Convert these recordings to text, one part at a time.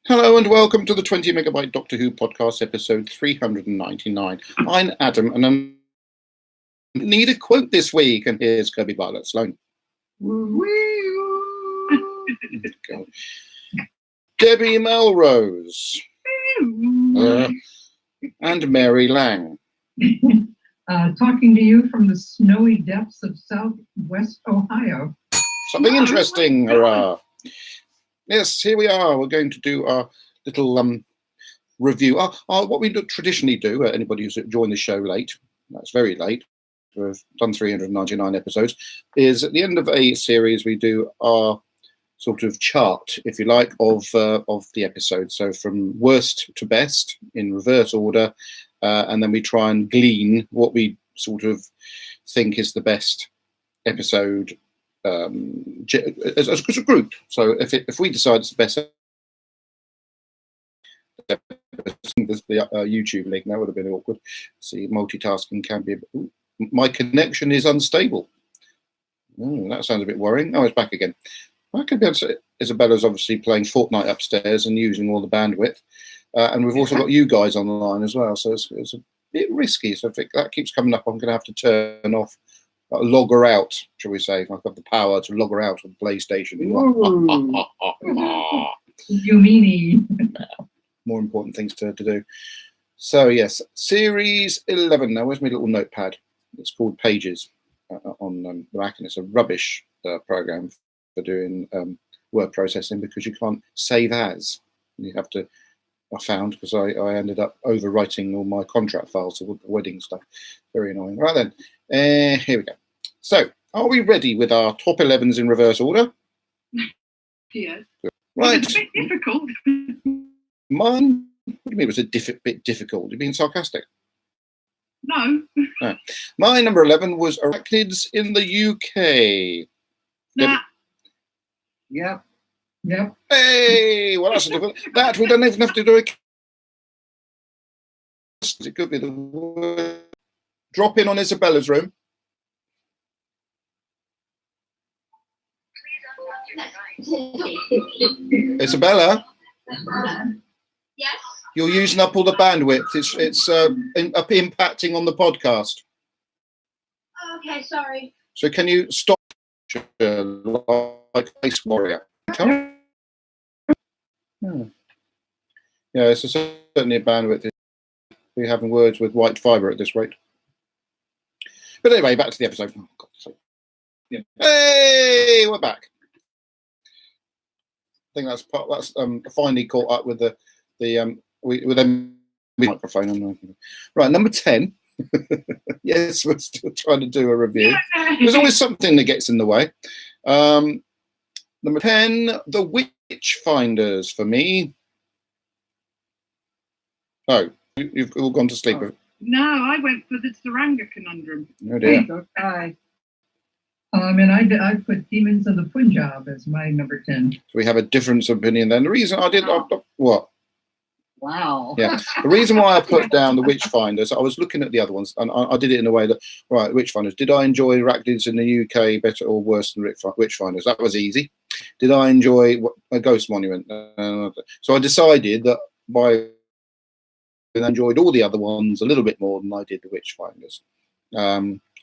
Hello and welcome to the 20 Megabyte Doctor Who podcast, episode 399. I'm Adam and I need a quote this week, and here's Kirby Bartlett Sloan. Debbie Melrose and Mary Lang. Talking to you from the snowy depths of southwest Ohio. Something interesting, hurrah. Yes, here we are. We're going to do our little review. What we traditionally do, anybody who's joined the show late, that's very late, we've done 399 episodes, is at the end of a series we do our sort of chart, if you like, of the episode. So from worst to best in reverse order, and then we try and glean what we sort of think is the best episode as a group. So if we decide it's the best, the YouTube link, that would have been awkward. See, multitasking can be. My connection is unstable. That sounds a bit worrying. Oh, it's back again. I could be able to say Isabella's obviously playing Fortnite upstairs and using all the bandwidth, and we've also got you guys on the line as well. So it's a bit risky. So if that keeps coming up, I'm going to have to turn off. Log her out, shall we say? I've got the power to log her out of PlayStation. You meanie. More important things to do. So, yes, Series 11. Now, where's my little notepad? It's called Pages on the Mac, and it's a rubbish program for doing word processing because you can't save as. You have to, I found, because I ended up overwriting all my contract files for wedding stuff. Very annoying. Right then. Here we go. So, are we ready with our top 11s in reverse order? Yes. Right. It's a bit difficult. Mine, what do you mean it was a bit difficult? You're being sarcastic? No. My number 11 was Arachnids in the UK. Nah. Yep. Hey, well, that's a difficult. That we don't even have to do it. It could be the word. Drop in on Isabella's room. Isabella? Yes. You're using up all the bandwidth. It's impacting on the podcast. Okay, sorry. So can you stop like Ice Warrior? Yeah, it's certainly a bandwidth. We're having words with white fibre at this rate. But anyway, back to the episode. Oh, God's sake. Yeah. Hey, we're back. I think that's finally caught up with the microphone. Right, number 10. Yes, we're still trying to do a review. There's always something that gets in the way. Number 10, The Witchfinders for me. Oh, you've all gone to sleep. No, I went for the Saranga conundrum. Oh dear. Okay. And I put Demons of the Punjab as my number 10. So we have a difference of opinion then. The reason I did what? Wow. Yeah. The reason why I put down the Witchfinders, I was looking at the other ones, and I did it in a way that, right, Witchfinders. Did I enjoy Arachnids in the UK better or worse than Witchfinders? That was easy. Did I enjoy a Ghost Monument? So I decided that I enjoyed all the other ones a little bit more than I did the Witchfinders.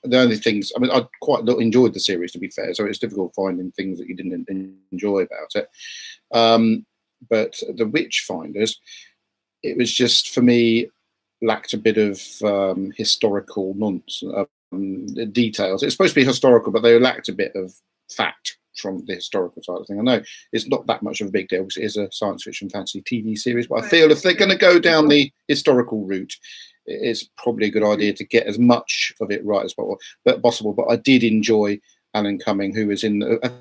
The only things, I mean, I quite enjoyed the series, to be fair, so it's difficult finding things that you didn't enjoy about it. But the Witchfinders, it was just, for me, lacked a bit of historical nonsense, details. It's supposed to be historical, but they lacked a bit of fact from the historical side of thing. I know it's not that much of a big deal because it is a science fiction fantasy TV series, but I feel if they're going to go down the historical route, it's probably a good idea to get as much of it right as possible. But I did enjoy Alan Cumming, who was in the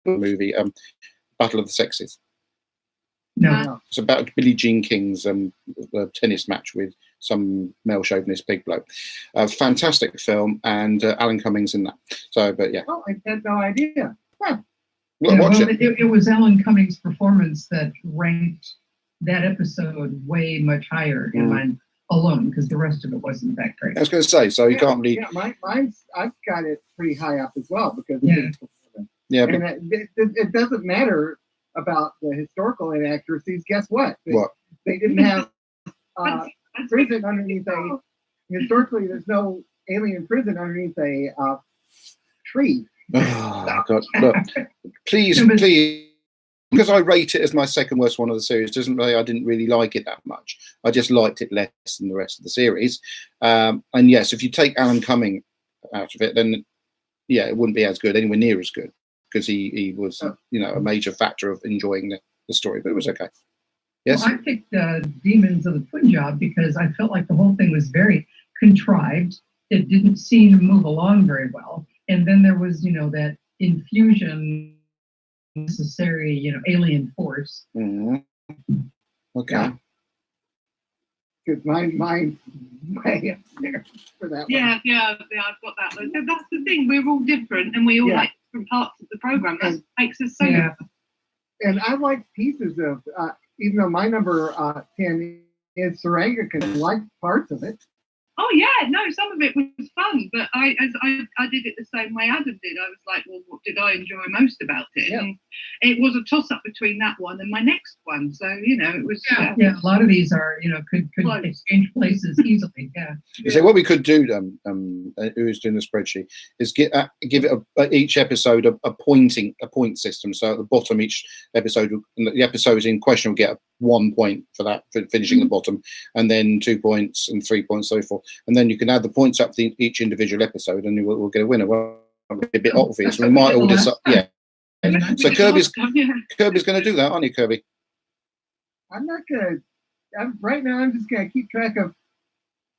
movie Battle of the Sexes. No. It's about Billie Jean King's tennis match with some male chauvinist pig bloke. Fantastic film, and Alan Cumming's in that. So, but yeah. Oh, I had no idea. Huh. Watch it. It was Alan Cumming's performance that ranked that episode way much higher in mine alone, because the rest of it wasn't that great. I was going to say, so you can't be. Yeah, mine's, I've got it pretty high up as well because of Yeah. his performance. Yeah, And it doesn't matter about the historical inaccuracies, guess what? What? They didn't have That's prison underneath a. Historically, there's no alien prison underneath a tree. Oh, God. Look, please, because I rate it as my second worst one of the series, doesn't mean I didn't really like it that much. I just liked it less than the rest of the series. And yes, if you take Alan Cumming out of it, then yeah, it wouldn't be as good, anywhere near as good, because he was, you know, a major factor of enjoying the story, but it was okay. Yes? Well, I picked Demons of the Punjab because I felt like the whole thing was very contrived. It didn't seem to move along very well. And then there was, you know, that infusion necessary, you know, alien force. Mhm. Okay. Yeah. Because mine's way up there for that one. yeah, I've got that one. So that's the thing. We're all different, and we all Yeah. like different parts of the program. That And- makes us so. Yeah. And I like pieces of, even though my number 10 is Sarangakan, I like parts of it. Oh yeah, no, some of it was fun, but I did it the same way Adam did. I was like, well, what did I enjoy most about it? Yeah. And it was a toss up between that one and my next one. So you know, it was. Yeah, a lot of these are, you know, could Close. exchange places easily. Yeah. So what we could do, who's doing the spreadsheet, is give it each episode a point system. So at the bottom, each episode, the episodes in question will get 1 point for that, for finishing the bottom, and then 2 points and 3 points, so forth. And then you can add the points up to each individual episode, and we'll get a winner. Well, it'll be a bit obvious. We might all decide. Yeah. So Kirby's going to do that, aren't you, Kirby? I'm not going to, right now, I'm just going to keep track of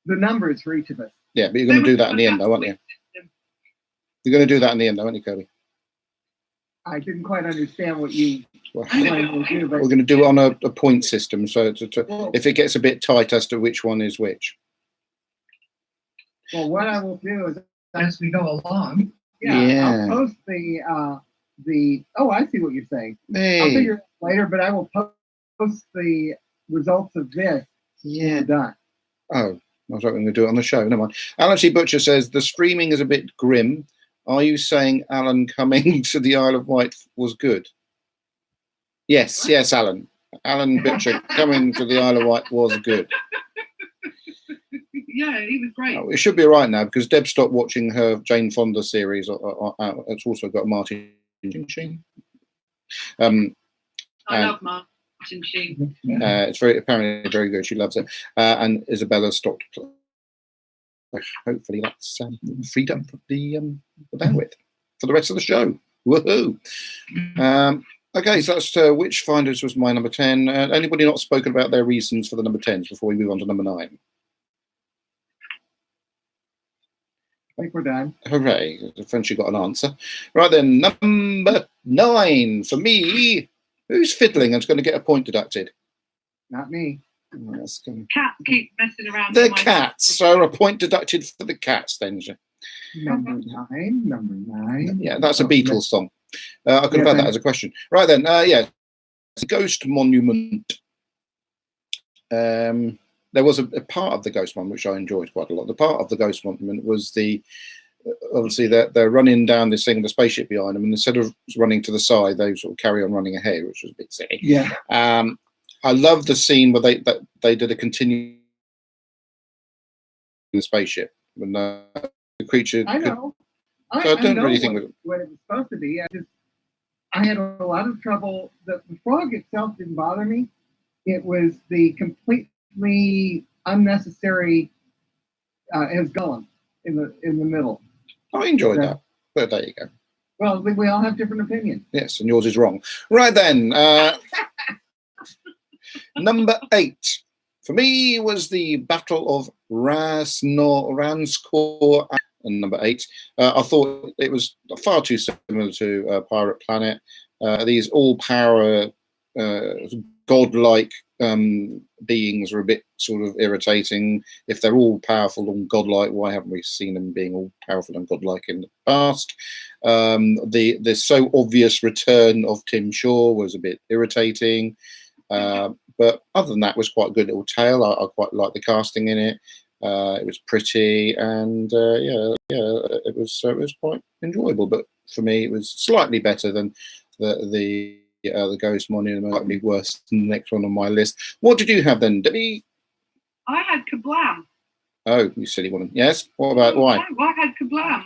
the numbers for each of us. Yeah, but you're going to do that in the end, though, aren't you? You're going to do that in the end, though, aren't you, Kirby? I didn't quite understand what you Well, wanted to do, we're but going to do it on a point system. So well, if it gets a bit tight as to which one is which. well, what I will do is, As we go along. Yeah. I'll post oh, I see what you're saying. I'll Hey, figure it out later, but I will post the results of this when yeah. we're done. Oh, I was hoping to do it on the show. Never mind. Alan C. Butcher says the streaming is a bit grim. Are you saying Alan coming to the Isle of Wight was good? Yes, yes, Alan. Alan Butcher coming to the Isle of Wight was good. Yeah, he was great. Oh, it should be all right now because Deb stopped watching her Jane Fonda series. It's also got Martin Sheen. I and- love Martin Sheen. It's apparently very good. She loves it. And Isabella stopped. Hopefully that's freed up the bandwidth for the rest of the show. Woohoo! Okay, so that's Witchfinders was my number 10. Anybody not spoken about their reasons for the number 10s before we move on to number 9? I think we're done. Hooray! Eventually got an answer. Right then, number 9 for me. Who's fiddling and's going to get a point deducted? Not me. Oh, that's gonna... Cats keep messing around. The with my- cats. So a point deducted for the cats then. Number 9. Number 9. Yeah, that's a Beatles song. I could have Yeah, had that as a question. Right then, yeah, it's a ghost monument. There was a part of the ghost one which I enjoyed quite a lot. The part of the ghost monument was obviously they're running down this thing, the spaceship behind them, and instead of running to the side, they sort of carry on running ahead, which was a bit silly. Yeah. I love the scene where they did a continuing the spaceship when the creature. I know. So I don't know really think what it was supposed to be. I had a lot of trouble. The frog itself didn't bother me. It was the completely unnecessary as Gollum in the middle. I enjoyed Yeah. that. But there you go. Well, we all have different opinions. Yes, and yours is wrong. Right then, number 8 for me was the Battle of Ranskoor. And number 8, I thought it was far too similar to Pirate Planet. These all-power, godlike beings are a bit sort of irritating. If they're all powerful and godlike, why haven't we seen them being all powerful and godlike in the past? The so obvious return of Tim Shaw was a bit irritating. But other than that, it was quite a good little tale. I quite liked the casting in it. It was pretty, and it was quite enjoyable. But for me, it was slightly better than the the Ghost Monument might be worse than the next one on my list. What did you have then, Debbie? I had Kablam. Oh, you silly woman. Yes. What about why? I had Kablam.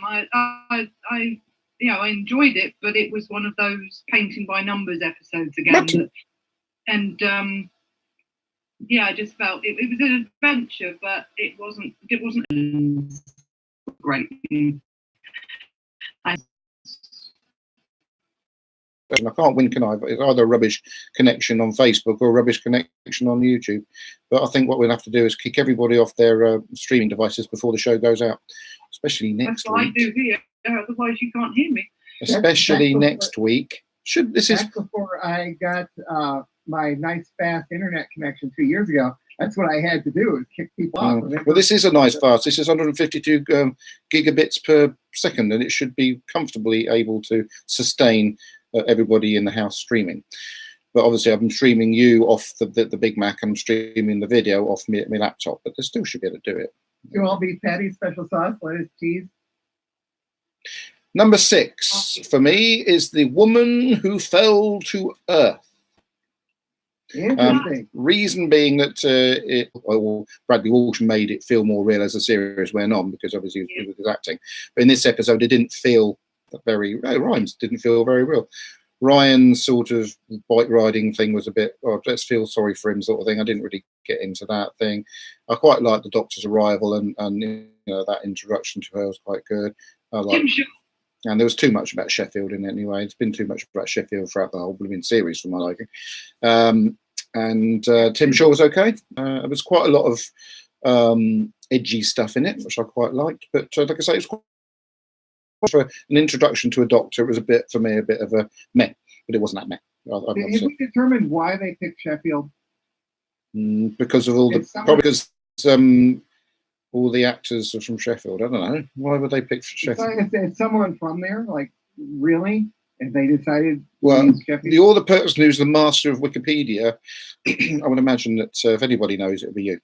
I enjoyed it, but it was one of those painting by numbers episodes again. I just felt it was an adventure, but it wasn't great. I can't win, can I? It's either a rubbish connection on Facebook or a rubbish connection on YouTube. But I think what we'll have to do is kick everybody off their streaming devices before the show goes out, especially next That's what week. I do here. Otherwise, you can't hear me. Especially next week. Back before I got my nice fast internet connection 2 years ago, that's what I had to do, is kick people off. Well, this is a nice fast. This is 152 gigabits per second, and it should be comfortably able to sustain everybody in the house streaming. But obviously, I'm streaming you off the Big Mac. I'm streaming the video off my laptop, but they still should be able to do it. Do all beef patties, special sauce, lettuce, cheese. Number 6 for me is The Woman Who Fell to Earth. Interesting. Reason being that Bradley Walsh made it feel more real as the series went on, because obviously he was acting. But in this episode, it didn't feel Ryan's didn't feel very real. Ryan's sort of bike riding thing was a bit, let's feel sorry for him sort of thing. I didn't really get into that thing. I quite liked the Doctor's arrival and that introduction to her was quite good. And there was too much about Sheffield in it anyway. It's been too much about Sheffield throughout the whole blooming series for my liking. And Tim Shaw was okay. There was quite a lot of edgy stuff in it, which I quite liked. But like I say, it's quite for an introduction to a Doctor. It was a bit of a meh, but it wasn't that meh. Have we determined why they picked Sheffield? Because of probably because all the actors are from Sheffield. I don't know. Why would they pick Sheffield? It's someone from there, like, really? And they decided. Well, you're the person who's the master of Wikipedia. I would imagine that if anybody knows, it'll be you.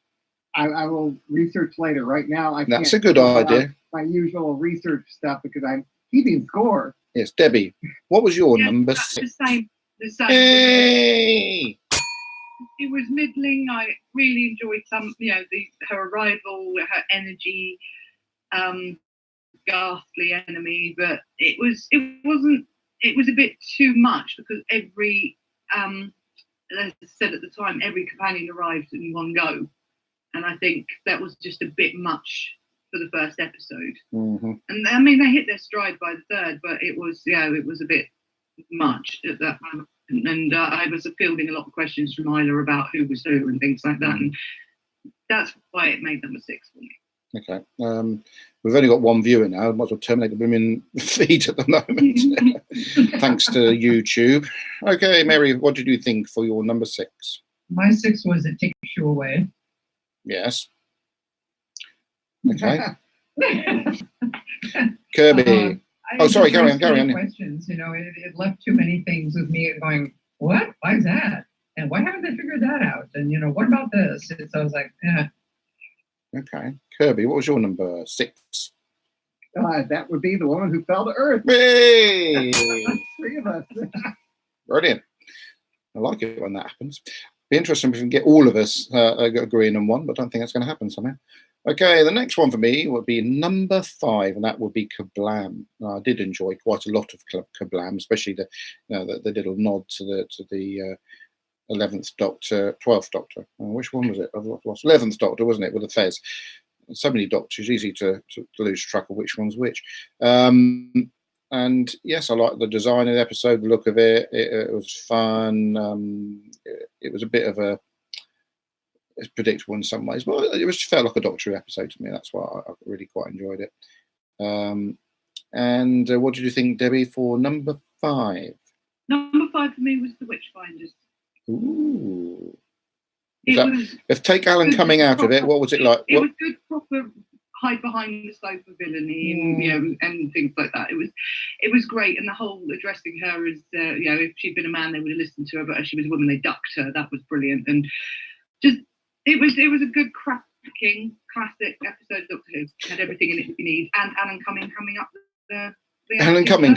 I will research later. Right now, That's a good idea. My usual research stuff, because I'm keeping score. Yes, Debbie. What was your number 6? The same. Hey! It was middling. I really enjoyed her arrival, her energy, ghastly enemy, but it was a bit too much, because every as I said at the time, every companion arrived in one go, and I think that was just a bit much for the first episode. Mm-hmm. And I mean, they hit their stride by the third, but it was a bit much at that moment. And I was fielding a lot of questions from Isla about who was who and things like that, and that's why it made number 6 for me. Okay. We've only got one viewer now. Might as well terminate the women feed at the moment. Thanks to YouTube. Okay, Mary, what did you think for your number 6? My 6 was It Takes You Away. Yes. Okay. Kirby. Sorry, carry on. Questions, it left too many things with me going, what? Why is that? And why haven't they figured that out? And, what about this? And so I was like, Okay. Kirby, what was your number 6? That would be The Woman Who Fell to Earth. Hey! 3 of us. Brilliant. I like it when that happens. Be interesting if we can get all of us agreeing on one, but I don't think that's going to happen somehow. Okay, the next one for me would be number 5, and that would be Kablam. I did enjoy quite a lot of Kablam, especially the little nod to the 11th Doctor, 12th Doctor. Which one was it? I've lost 11th Doctor, wasn't it, with the Fez? So many Doctors, easy to lose track of which one's which. And yes, I liked the design of the episode, the look of it. It was fun. It was a bit of it's predictable in some ways, but it felt like a Doctor Who episode to me. That's why I really quite enjoyed it. And what did you think, Debbie, for number 5? Number 5 for me was The Witchfinders. Ooh. If take Alan Cumming out of it, what was it like? It was good, proper hide behind the sofa villainy and things like that. It was great, and the whole addressing her as if she'd been a man they would have listened to her, but as she was a woman they ducked her. That was brilliant, and just it was a good cracking classic episode of Doctor Who. Had everything in it you need, and Alan Cumming coming up the Alan Cumming.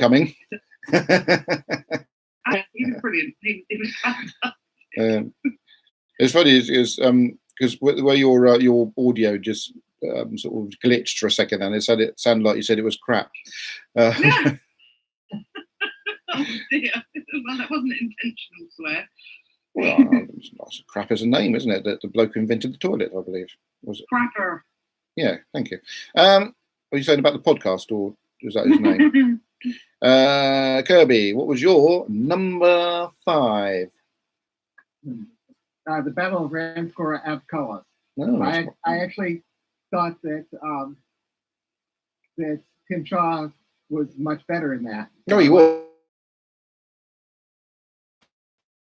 He was brilliant. He was fantastic. It's funny is because the way your audio just sort of glitched for a second, and it sounded like you said it was crap. Yeah. Oh dear. Well, that wasn't an intentional swear. Well, it's crap as a name, isn't it? The bloke who invented the toilet, I believe, was it? Crapper. Yeah, thank you. What are you saying about the podcast, or was that his name? Kirby, what was your number 5? The Battle of Ranscore Avkolas. No, I actually thought that that Tim Shaw was much better in that. no, he was.